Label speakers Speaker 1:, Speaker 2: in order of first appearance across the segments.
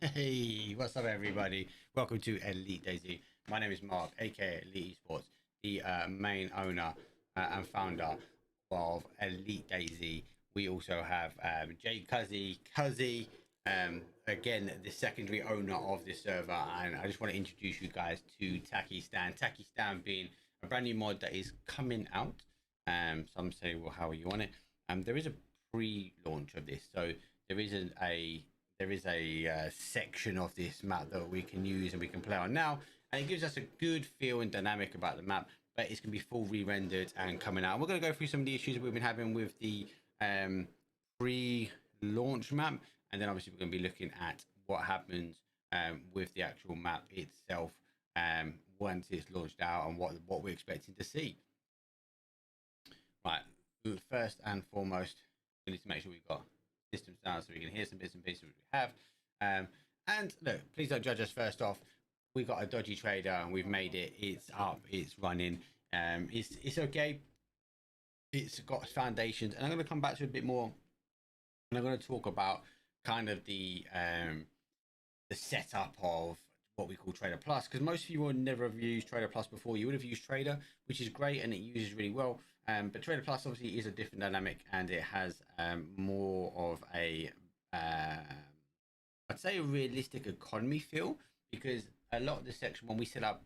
Speaker 1: Hey, what's up, everybody? Welcome to Elite DayZ. My name is Mark, aka Elite Esports, the main owner and founder of Elite DayZ. We also have Jay Cuzzy, again, the secondary owner of this server. And I just want to introduce you guys to Takistan. Takistan being a brand new mod that is coming out. Some say, well, how you want it? There is a pre-launch of this, so there isn't a section of this map that we can use and we can play on now, and it gives us a good feel and dynamic about the map. But it's going to be full re-rendered and coming out. And we're going to go through some of the issues we've been having with the pre-launch map, and then obviously we're going to be looking at what happens with the actual map itself once it's launched out, and what we're expecting to see. Right, first and foremost, we need to make sure we've got system sound so we can hear some bits and pieces which we have. And look, please don't judge us. First off, we got a dodgy trader and we've made it. It's up, it's running. It's okay. It's got foundations, and I'm going to come back to a bit more, and I'm going to talk about kind of the setup of what we call TraderPlus, because most of you will never have used TraderPlus before. You would have used Trader, which is great and it uses really well. But TraderPlus obviously is a different dynamic, and it has more of a I'd say a realistic economy feel, because a lot of the section when we set up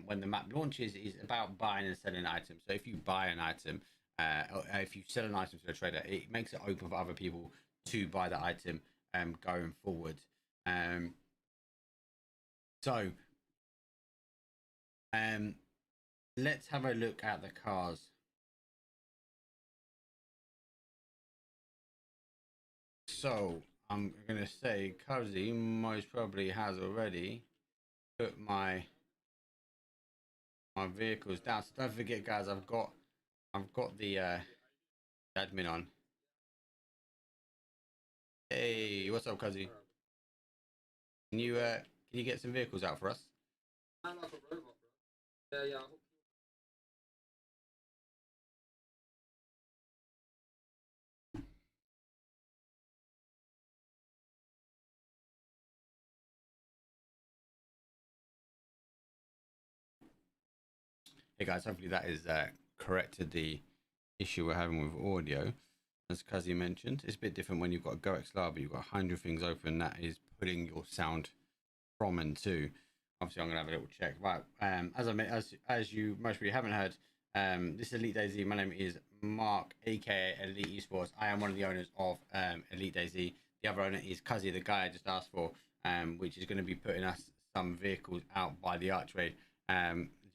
Speaker 1: when the map launches is about buying and selling items. So if you buy an item, or if you sell an item to a trader, it makes it open for other people to buy the item going forward. So let's have a look at the cars. So I'm gonna say Cozy most probably has already put my vehicles down. So don't forget, guys, I've got the admin on. Hey, what's up, Cozy? Can you get some vehicles out for us? I'm like a robot, bro. Yeah. Hey guys, hopefully that is corrected the issue we're having with audio. As Kazi mentioned, it's a bit different when you've got a GoXLR, but you've got 100 things open. That is putting your sound from and to. Obviously, I'm gonna have a little check. Right, as you most probably haven't heard, this is Elite DayZ. My name is Mark, aka Elite Esports. I am one of the owners of Elite DayZ. The other owner is Kazi, the guy I just asked for, which is going to be putting us some vehicles out by the archway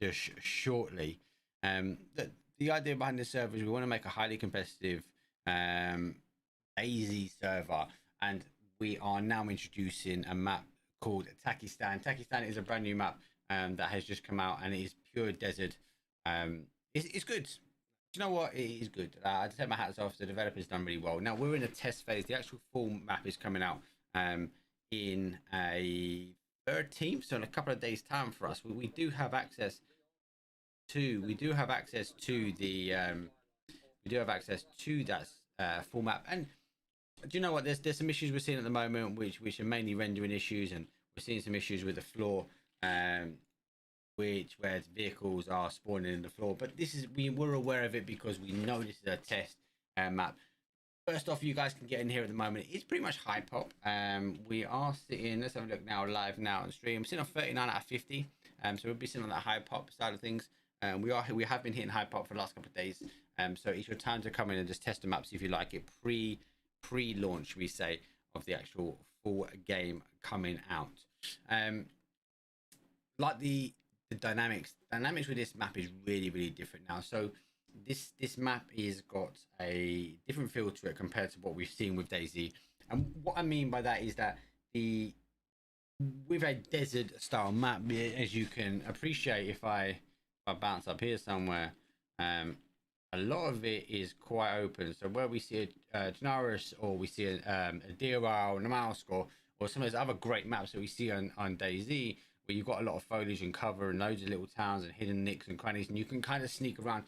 Speaker 1: just shortly. The idea behind this server is we want to make a highly competitive DayZ server, and we are now introducing a map called Takistan. Takistan is a brand new map that has just come out, and it is pure desert. It's good. Do you know what? It is good. I take my hats off. The developer's done really well. Now we're in a test phase. The actual full map is coming out in a 13th, so in a couple of days' time for us. We do have access to the that full map. And do you know what? There's some issues we're seeing at the moment, which are mainly rendering issues, and we're seeing some issues with the floor, where vehicles are spawning in the floor. But this is we're aware of it because we know this is a test map. First off, you guys can get in here at the moment. It's pretty much high pop. We are sitting. Let's have a look now, live now on stream. I'm sitting on 39 out of 50. So we'll be sitting on that high pop side of things. We have been hitting high pop for the last couple of days. So it's your time to come in and just test the maps if you like it. Pre-launch, we say, of the actual full game coming out. Like the dynamics with this map is really different now. So this map is got a different feel to it compared to what we've seen with DayZ. And what I mean by that is that with a desert style map, as you can appreciate, if I bounce up here somewhere, a lot of it is quite open. So where we see a Generis, or we see a Dira or Namalsk, or some of those other great maps that we see on DayZ, where you've got a lot of foliage and cover and loads of little towns and hidden nicks and crannies, and you can kind of sneak around.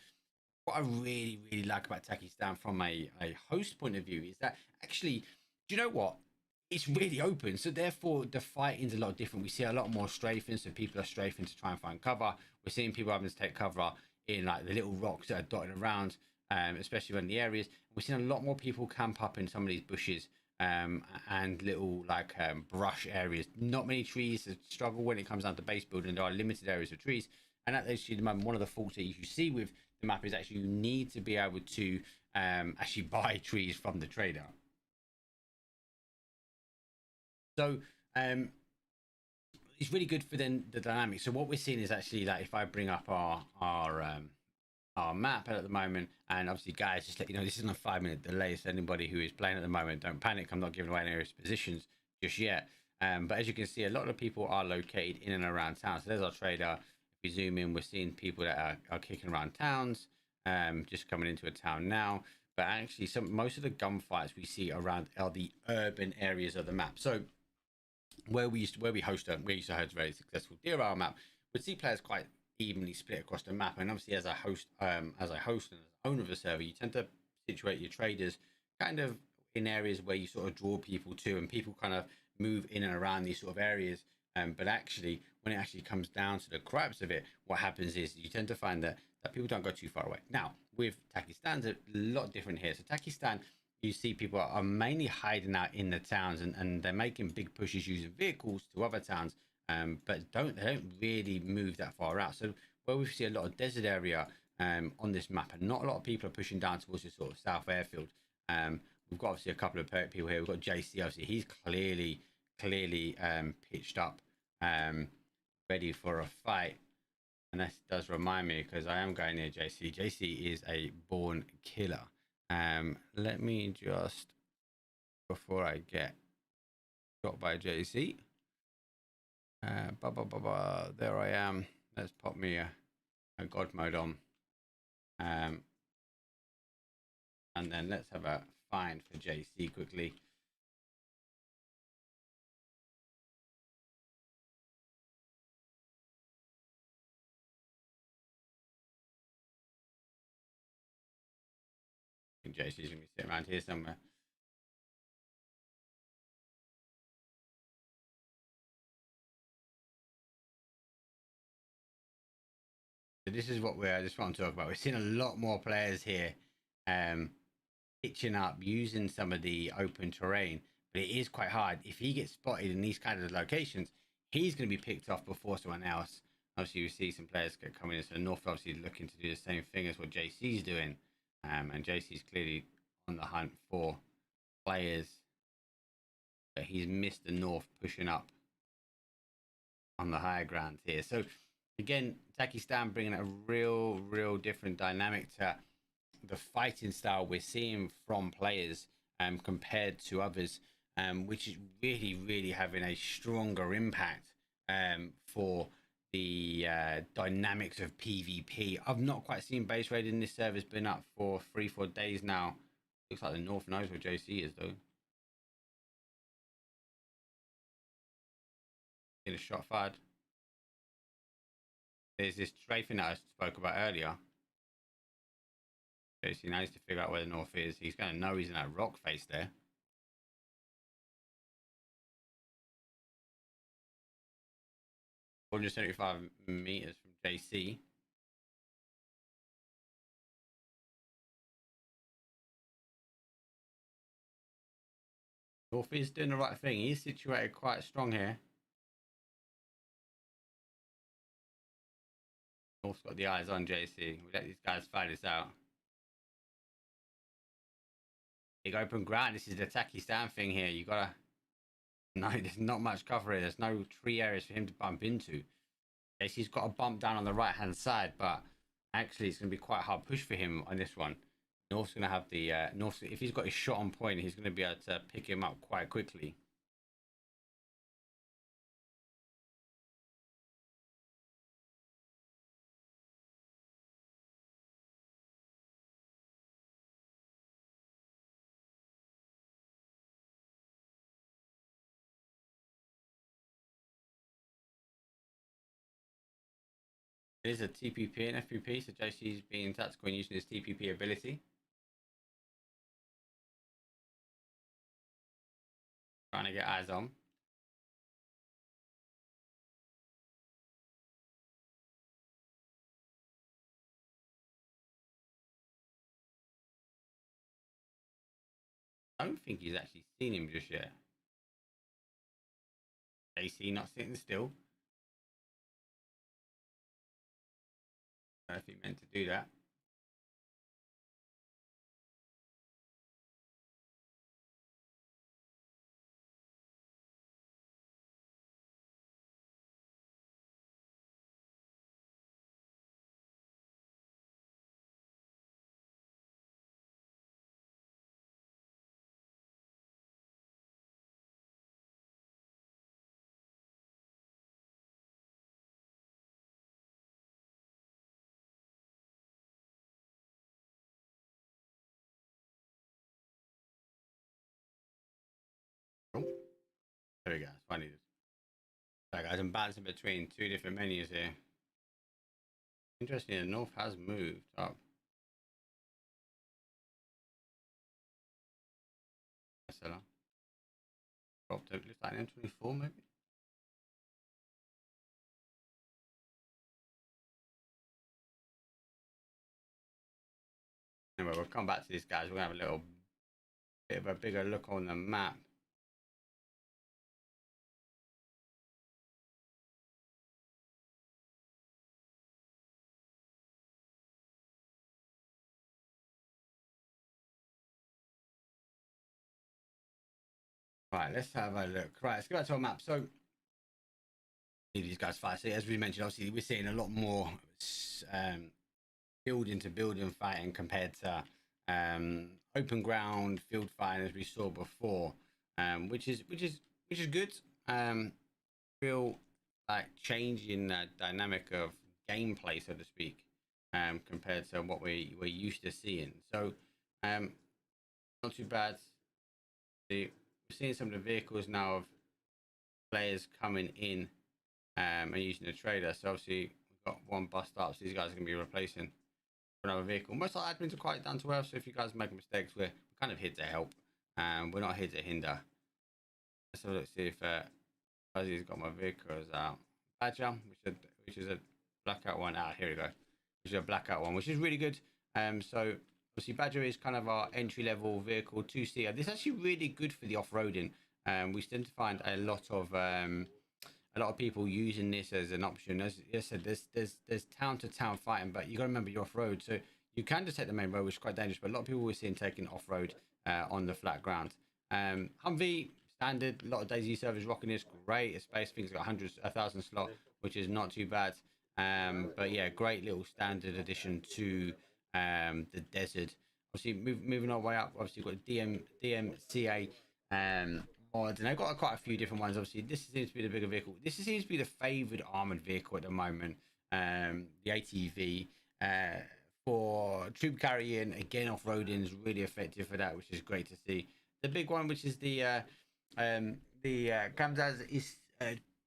Speaker 1: What I really like about Takistan from a host point of view is that actually, do you know what? it's really open. So therefore, the fighting's a lot different. We see a lot more strafing, so people are strafing to try and find cover. We're seeing people having to take cover in like the little rocks that are dotted around, especially in the areas. We're seeing a lot more people camp up in some of these bushes and little like brush areas. Not many trees struggle when it comes down to base building. There are limited areas of trees, and at actually the moment, one of the faults that you see with the map is actually you need to be able to actually buy trees from the trader. So it's really good for then the dynamics. So what we're seeing is actually that if I bring up our map at the moment, and obviously guys, just let you know this isn't a 5-minute delay, so anybody who is playing at the moment, don't panic. I'm not giving away any positions just yet, but as you can see, a lot of people are located in and around town. So there's our trader. If we zoom in, we're seeing people that are kicking around towns, just coming into a town now. But actually most of the gunfights we see around are the urban areas of the map. So where we used to host we used to host a very successful DRL map, we'd see players quite evenly split across the map. And obviously, as a host and as owner of the server, you tend to situate your traders kind of in areas where you sort of draw people to, and people kind of move in and around these sort of areas. But actually, when it actually comes down to the crux of it, what happens is you tend to find that people don't go too far away. Now, with Takistan, it's a lot different here. So Takistan, you see people are mainly hiding out in the towns, and they're making big pushes using vehicles to other towns, but they don't really move that far out. So where we see a lot of desert area on this map, and not a lot of people are pushing down towards this sort of south airfield. We've got obviously a couple of people here. We've got JC, obviously he's clearly pitched up, ready for a fight. And that does remind me, because I am going near JC. JC is a born killer. Let me just, before I get shot by JC, there I am. Let's pop me a god mode on, and then let's have a find for JC quickly. JC's gonna be sitting around here somewhere. So this is what I just want to talk about. We're seeing a lot more players here pitching up using some of the open terrain, but it is quite hard. If he gets spotted in these kind of locations, he's going to be picked off before someone else. Obviously, you see some players coming in. So North obviously looking to do the same thing as what JC's doing, and JC's clearly on the hunt for players, but he's missed the North pushing up on the higher ground here. So again, Takistan bringing a real different dynamic to the fighting style we're seeing from players compared to others, which is really having a stronger impact for the dynamics of PvP. I've not quite seen base raid in this server. It's been up for 3-4 days now. Looks like the North knows where JC is though. Get a shot fired. There's this strafing that I spoke about earlier. JC needs to figure out where the North is. He's going to know he's in that rock face there. Four 175 meters from JC. North is doing the right thing. He's situated quite strong here. North's got the eyes on JC. We let these guys fight this out. Big open ground. This is the Takistan thing here. You gotta. No, there's not much cover here. There's no tree areas for him to bump into. JC's got a bump down on the right hand side, but actually it's going to be quite a hard push for him on this one. North's going to have the North. If he's got his shot on point, he's going to be able to pick him up quite quickly. It is a TPP and FPP, so JC's being tactical and using his TPP ability. Trying to get eyes on. I don't think he's actually seen him just yet. AC not sitting still. I don't know if he meant to do that. Oh, there we go. That's what I needed. So guys, I'm balancing between two different menus here. Interesting, the north has moved up. Seller. Dropped it. Looks like M24 maybe. Anyway, we'll come back to these guys. We'll have a little bit of a bigger look on the map. Right, let's have a look. Right, let's go back to our map. So these guys fight. So as we mentioned, obviously we're seeing a lot more building to building fighting compared to open ground field fighting as we saw before, which is good. Real like changing the dynamic of gameplay, so to speak, compared to what we're used to seeing. So not too bad. We're seeing some of the vehicles now of players coming in and using the trader. So obviously we've got one bust up, so these guys are going to be replacing another vehicle. Most of our admins are quite down to earth, so if you guys make mistakes, we're kind of here to help. We're not here to hinder. Let's have a look, see if Fuzzy's got my vehicles out. Badger, which is a blackout one. Here we go. Which is a blackout one, which is really good. So obviously Badger is kind of our entry level vehicle, 2-seater. This is actually really good for the off-roading. We tend to find a lot of people using this as an option. As I said, there's town to town fighting, but you got to remember you're off-road, so you can just take the main road, which is quite dangerous. But a lot of people we're seeing taking off-road on the flat ground. Humvee standard, a lot of DayZ servers rocking this. Great space. I think it's got 1,000 slot, which is not too bad. But yeah, great little standard addition to the desert. Obviously, moving our way up. Obviously, you've got DMCA mods, and they've got quite a few different ones. Obviously, this seems to be the bigger vehicle. This seems to be the favoured armored vehicle at the moment. The ATV for troop carrying, again, off-roading is really effective for that, which is great to see. The big one, which is the Kamzaz, is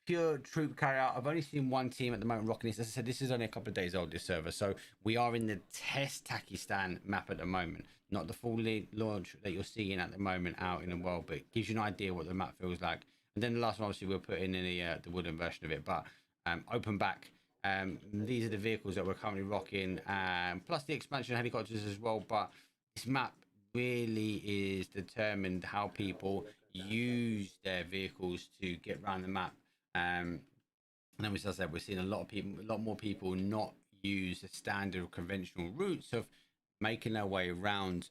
Speaker 1: pure troop carrier. I've only seen one team at the moment rocking this. As I said, this is only a couple of days old, this server, so we are in the test Takistan map at the moment, not the full launch that you're seeing at the moment out in the world, but it gives you an idea what the map feels like. And then the last one, obviously, we'll put in the wooden version of it, but open back. These are the vehicles that we're currently rocking, plus the expansion helicopters as well. But this map really is determined how people use their vehicles to get around the map. And then, as I said, we're seeing a lot more people not use the standard conventional routes of making their way around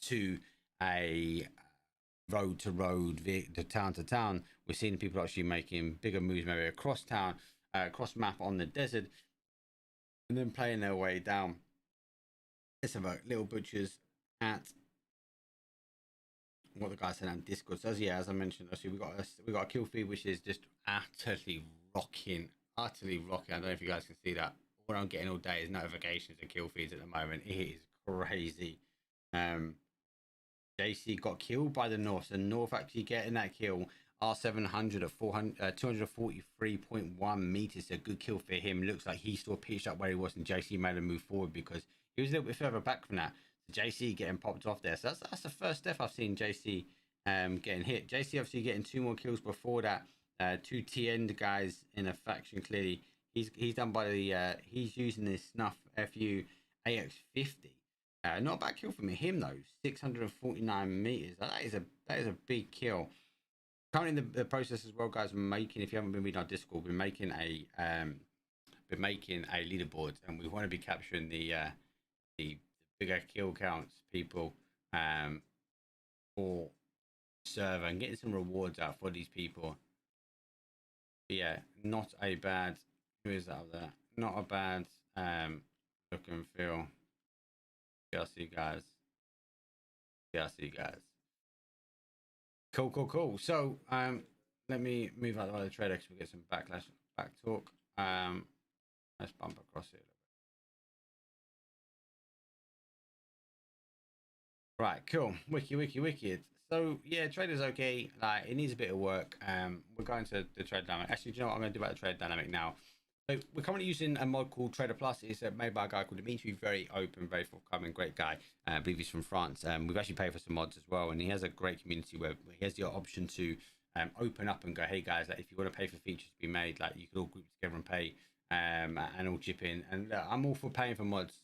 Speaker 1: to a road to road, to town. We're seeing people actually making bigger moves, maybe across town, across map on the desert, and then playing their way down. Let's have a little butchers at what the guy said on Discord. So yeah, as I mentioned, actually we got a kill feed which is just utterly rocking. I don't know if you guys can see that. What I'm getting all day is notifications and kill feeds at the moment. It is crazy. JC got killed by the North, so North actually getting that kill. R700 at 243.1 meters. A good kill for him. Looks like he still pitched up where he was, and JC made him move forward because he was a little bit further back from that. So JC getting popped off there. So that's the first death I've seen JC getting hit. JC obviously getting 2 more kills before that. 2 TN guys in a faction. Clearly, he's done by the he's using this snuff FU AX50. Not a bad kill from him though. 649 meters. That is a big kill. Currently in the process as well, guys. Making, if you haven't been reading our Discord, we're making a leaderboard, and we want to be capturing the bigger kill counts, people, for server and getting some rewards out for these people. But yeah, not a bad. Who is that up there? Not a bad look and feel. Yeah, I see you guys. Cool. So let me move out of the other trader because we get some back talk. Let's bump across it. Right, cool. Wicked. So yeah, trader's okay. Like, it needs a bit of work. We're going to the trade dynamic. Actually, do you know what I'm going to do about the trade dynamic now? So we're currently using a mod called TraderPlus. It's made by a guy called Dimitri. Very open, very forthcoming, great guy. I believe he's from France. We've actually paid for some mods as well, and he has a great community where he has the option to open up and go, hey guys, like, if you want to pay for features to be made, like, you could all group together and pay, and all chip in. And I'm all for paying for mods.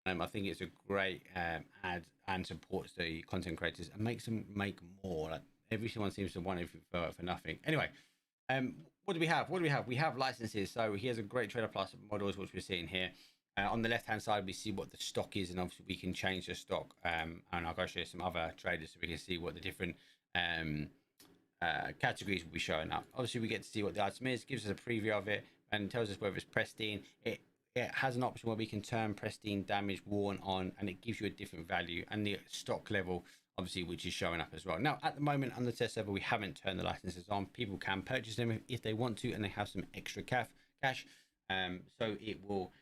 Speaker 1: I think it's a great ad and supports the content creators and makes them make more. Like, everyone seems to want it for nothing. Anyway, what do we have? We have licenses. So he has a great TraderPlus models, which we're seeing here. On the left hand side, we see what the stock is, and obviously we can change the stock. And I'll go show you some other traders so we can see what the different categories will be showing up. Obviously, we get to see what the item is, gives us a preview of it, and tells us whether it's pristine. It has an option where we can turn pristine, damage, worn on, and it gives you a different value, and the stock level, obviously, which is showing up as well. Now, at the moment on the test server, we haven't turned the licenses on. People can purchase them if they want to, and they have some extra cash. So it will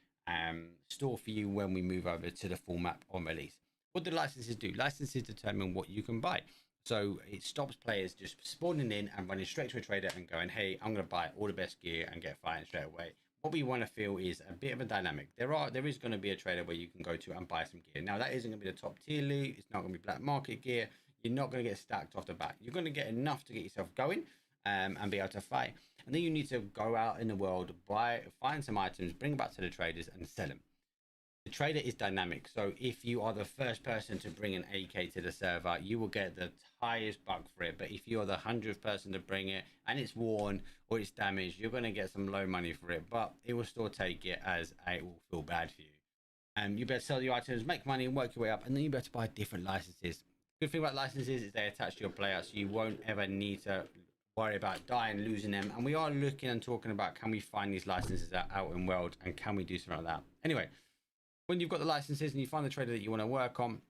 Speaker 1: store for you when we move over to the full map on release. What do licenses do? Licenses determine what you can buy. So it stops players just spawning in and running straight to a trader and going, hey, I'm going to buy all the best gear and get fighting straight away. What we want to feel is a bit of a dynamic. There is going to be a trader where you can go to and buy some gear. Now, that isn't going to be the top tier loot. It's not going to be black market gear. You're not going to get stacked off the bat. You're going to get enough to get yourself going and be able to fight. And then you need to go out in the world, find some items, bring them back to the traders and sell them. The trader is dynamic. So if you are the first person to bring an AK to the server, you will get the highest buck for it. But if you're the 100th person to bring it and it's worn or it's damaged, you're going to get some low money for it, but it will still take it, as it will feel bad for you. You better sell your items, make money and work your way up, and then you better buy different licenses. Good thing about licenses is they attach to your player, so you won't ever need to worry about dying, losing them. And we are looking and talking about, can we find these licenses out in world, and can we do something like that? Anyway, when you've got the licenses and you find the trader that you want to work on,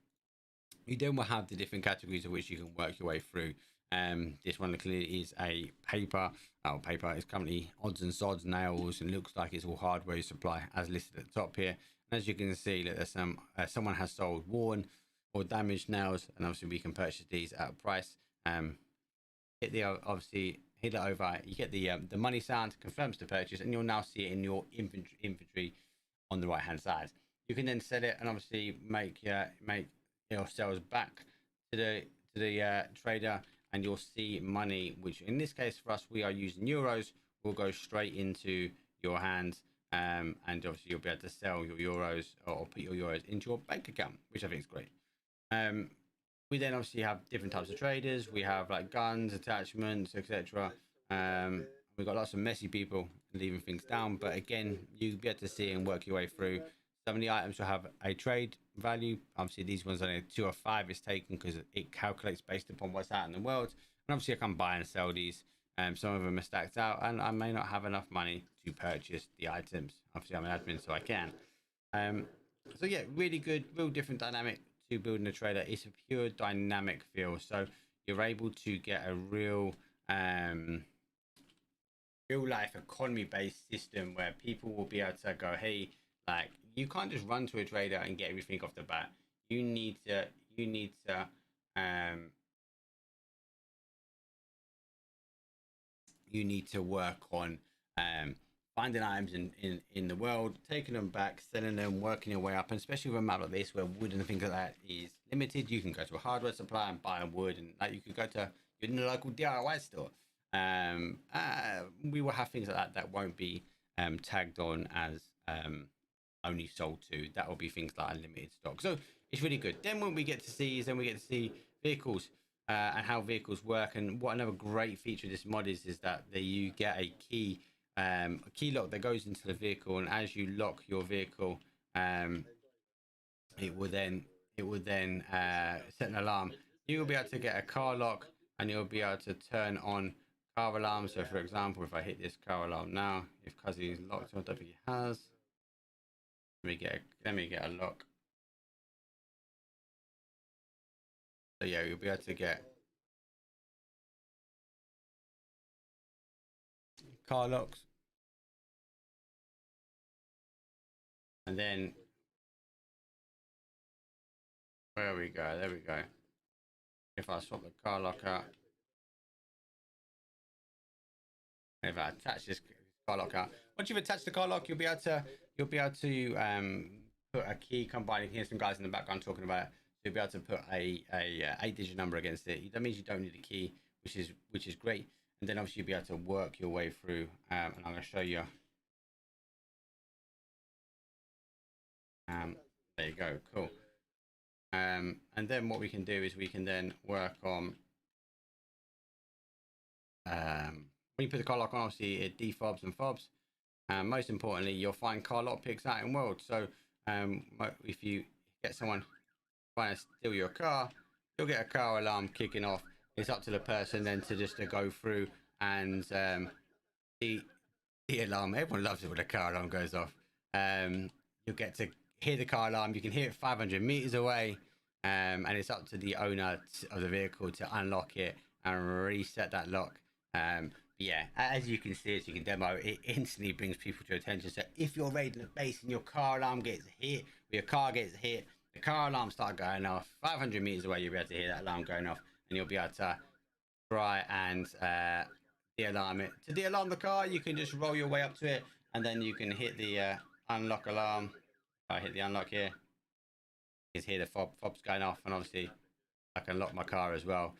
Speaker 1: you then will have the different categories of which you can work your way through. This one clearly is a paper. Paper is currently odds and sods, nails, and looks like it's all hardware supply as listed at the top here. And as you can see, there's some someone has sold worn or damaged nails, and obviously we can purchase these at a price. Hit it over. You get the money sound, confirms the purchase, and you'll now see it in your inventory on the right hand side. You can then set it and obviously make your sales back to the trader, and you'll see money, which in this case for us, we are using euros, will go straight into your hands, and obviously you'll be able to sell your euros or put your euros into your bank account, which I think is great. We then obviously have different types of traders. We have like guns, attachments, etc. We've got lots of messy people leaving things down, but again, you'll be able to see and work your way through. Some of the items will have a trade value. Obviously, these ones only 2 or 5 is taken because it calculates based upon what's out in the world. And obviously, I can buy and sell these. Some of them are stacked out, and I may not have enough money to purchase the items. Obviously, I'm an admin, so I can. So yeah, really good, real different dynamic to building a trader. It's a pure dynamic feel, so you're able to get a real life economy based system where people will be able to go, hey, like, you can't just run to a trader and get everything off the bat. You need to work on finding items in the world, taking them back, selling them, working your way up. And especially with a map like this where wood and things like that is limited, you can go to a hardware supply and buy wood, and like you could go to your local DIY store. We will have things like that that won't be tagged on as only sold to. That will be things like unlimited stock. So it's really good. Then what we get to see is we get to see vehicles and how vehicles work. And what another great feature of this mod is that you get a key lock that goes into the vehicle, and as you lock your vehicle, it will then set an alarm. You will be able to get a car lock, and you'll be able to turn on car alarm. So for example, if I hit this car alarm now, if Cuzzy is locked, or W has, let me get a lock. So yeah, you'll be able to get car locks, and then there we go. If I swap the car lock out, if I attach this car lock out, once you've attached the car lock, you'll be able to put a key. Come by and hear some guys in the background talking about it. So you'll be able to put a 8-digit number against it. That means you don't need a key, which is great. And then obviously you'll be able to work your way through. And I'm going to show you. There you go, cool. And then what we can do is we can then work on when you put the car lock on, obviously it defobs and fobs. And most importantly, you'll find car lock picks out in world. So if you get someone trying to steal your car, you'll get a car alarm kicking off. It's up to the person then to just to go through and the alarm. Everyone loves it when a car alarm goes off. You'll get to hear the car alarm. You can hear it 500 meters away, and it's up to the owner of the vehicle to unlock it and reset that lock. Yeah, as you can see, as you can demo, it instantly brings people to attention. So if you're raiding a base and your car alarm gets hit, or your car gets hit, the car alarm starts going off 500 meters away, you'll be able to hear that alarm going off, and you'll be able to try and de-alarm it. To de-alarm the car, you can just roll your way up to it, and then you can hit the unlock alarm. If I hit the unlock here, you can hear the fobs going off, and obviously I can lock my car as well,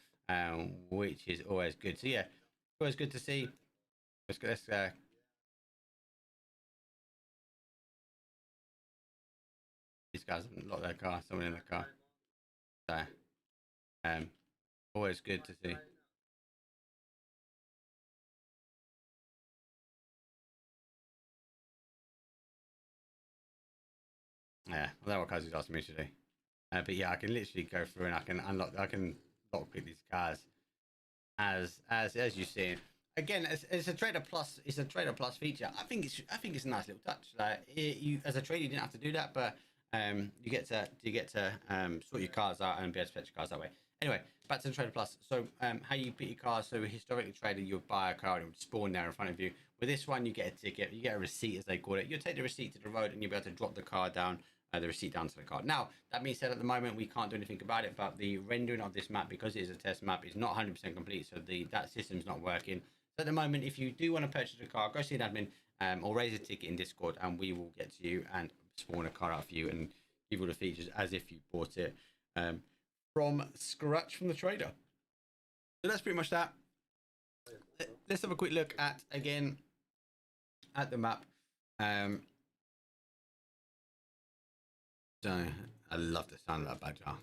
Speaker 1: which is always good. So yeah, always good to see. Let's these guys haven't locked their car, someone in the car. So always good to see. Yeah, well, that's what Kazzy's asking me to do. But yeah, I can literally go through and I can lockpick these cars as you see. Again, it's a TraderPlus. It's a TraderPlus feature. I think it's a nice little touch. Like you as a trader, you didn't have to do that, but you get to sort your cars out and be able to fetch your cars that way. Anyway, back to the TraderPlus. So how you pick your cars? So historically, trader, you would buy a car and it would spawn there in front of you. With this one, you get a ticket. You get a receipt, as they call it. You take the receipt to the road and you'll be able to drop the car down. The receipt down to the car. Now, that being said, at the moment we can't do anything about it, but the rendering of this map, because it is a test map, is not 100% complete, so that system's not working. So at the moment, if you do want to purchase a car, go see an admin or raise a ticket in Discord, and we will get to you and spawn a car out for you and give you the features as if you bought it from scratch from the trader. So that's pretty much that. Let's have a quick look at the map. So I love the sound of that badger.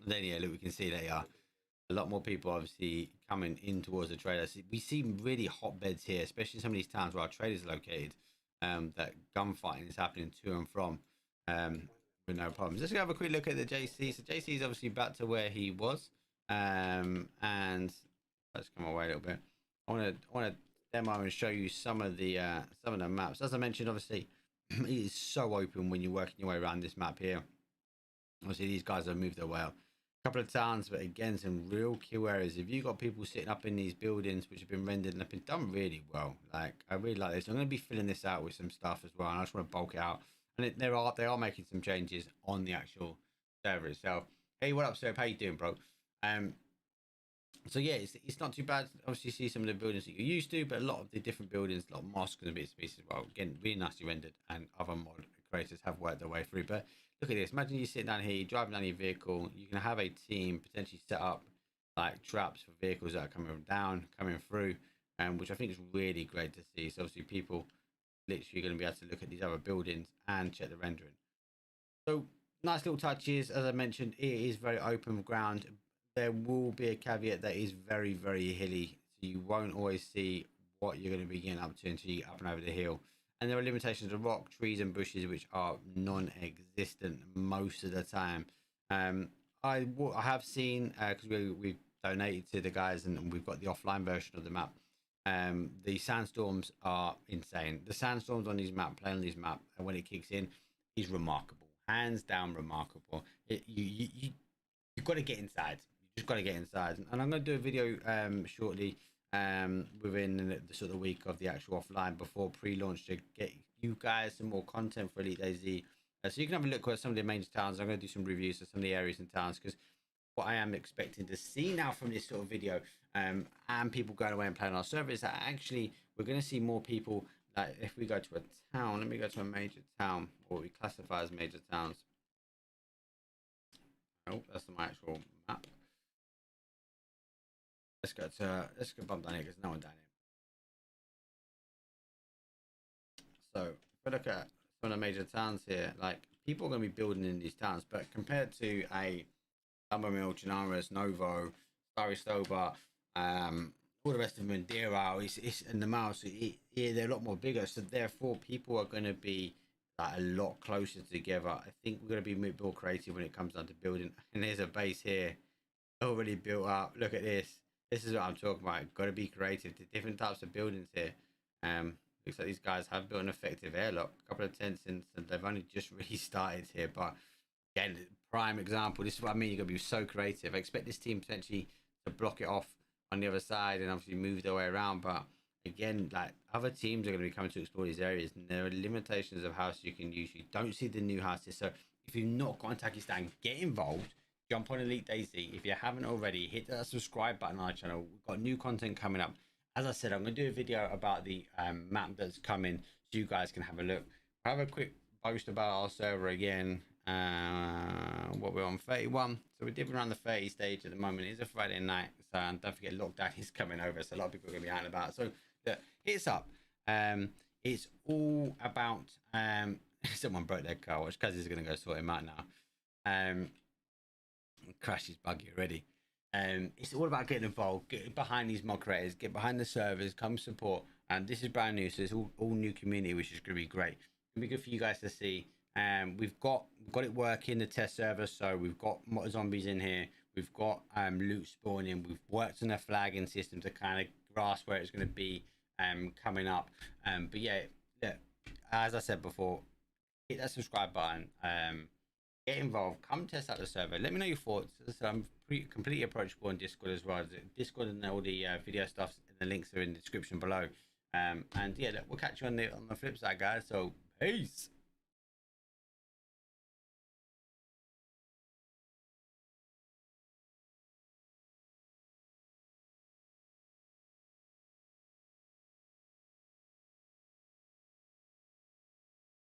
Speaker 1: Then yeah, look, we can see there are a lot more people obviously coming in towards the traders. We see really hotbeds here, especially in some of these towns where our traders are located. That gunfighting is happening to and from with no problems. Let's go have a quick look at the JC. So JC is obviously back to where he was, and let's come away a little bit. I want to demo and show you some of the maps. As I mentioned, obviously it is so open when you're working your way around this map here. Obviously these guys have moved their way out a couple of towns, but again some real kill areas. If you've got people sitting up in these buildings which have been rendered and have been done really well, like I really like this. I'm going to be filling this out with some stuff as well, and I just want to bulk it out. And they are making some changes on the actual server itself. Hey, what up, sir? How you doing, bro? So yeah, it's not too bad. Obviously, you see some of the buildings that you're used to, but a lot of the different buildings, a lot of mosques and bits and pieces, well, again, really nicely rendered, and other mod creators have worked their way through. But look at this. Imagine you sitting down here, you're driving down your vehicle. You can have a team potentially set up like traps for vehicles that are coming down, coming through, which I think is really great to see. So obviously, people literally going to be able to look at these other buildings and check the rendering. So nice little touches. As I mentioned, it is very open ground. There will be a caveat that is very, very hilly. So you won't always see what you're going to be getting up to until you get up and over the hill. And there are limitations of rock, trees, and bushes which are non-existent most of the time. I have seen because we've donated to the guys and we've got the offline version of the map. The sandstorms are insane. The sandstorms on this map, playing on this map, and when it kicks in, is remarkable. Hands down, remarkable. You've got to get inside. You just got to get inside. And I'm going to do a video shortly within the sort of week of the actual offline before pre-launch to get you guys some more content for Elite DayZ. So you can have a look at some of the major towns. I'm going to do some reviews of some of the areas and towns because what I am expecting to see now from this sort of video and people going away and playing our server is that actually we're going to see more people. Like if we go to a town, let me go to a major town, or what we classify as major towns. Oh, that's my actual map. Let's go bump down here because no one down here. So if we look at some of the major towns here, like people are going to be building in these towns, but compared to a Lumbermill, Chinaris, Novo, Staristoba, all the rest of them in Dero, it's in the mouse. They're a lot more bigger, so therefore people are going to be like a lot closer together. I think we're going to be more creative when it comes down to building. And there's a base here already built up. Look at this. This is what I'm talking about. Got to be creative to different types of buildings here. Looks like these guys have built an effective airlock. A couple of tents in, and they've only just restarted here, but again, prime example. This is what I mean. You're gonna be so creative. I expect this team potentially to block it off on the other side and obviously move their way around. But again, like other teams are going to be coming to explore these areas, and there are limitations of houses you can use. You don't see the new houses. So if you've not got on Takistan, get involved. Jump on Elite DayZ. If you haven't already, hit that subscribe button on our channel. We've got new content coming up. As I said, I'm going to do a video about the map that's coming, so you guys can have a look. I'll have a quick post about our server again. What we're on 31, so we're dipping around the 30 stage at the moment. It's a Friday night, so don't forget lockdown is coming over, so a lot of people are going to be out and about. So look, it's up. It's all about someone broke their car, which Cuz is going to go sort him out now. Crash is buggy already. It's all about getting involved, get behind these mod creators, get behind the servers, come support. And this is brand new, so it's all new community, which is going to be great. It'll be good for you guys to see. We've got it working, the test server, so we've got zombies in here. We've got loot spawning. We've worked on a flagging system to kind of grasp where it's going to be coming up. But yeah, as I said before, hit that subscribe button. Get involved. Come test out the server. Let me know your thoughts. I'm completely approachable on Discord as well. Discord and all the video stuff and the links are in the description below. And yeah, we'll catch you on the flip side, guys. So peace.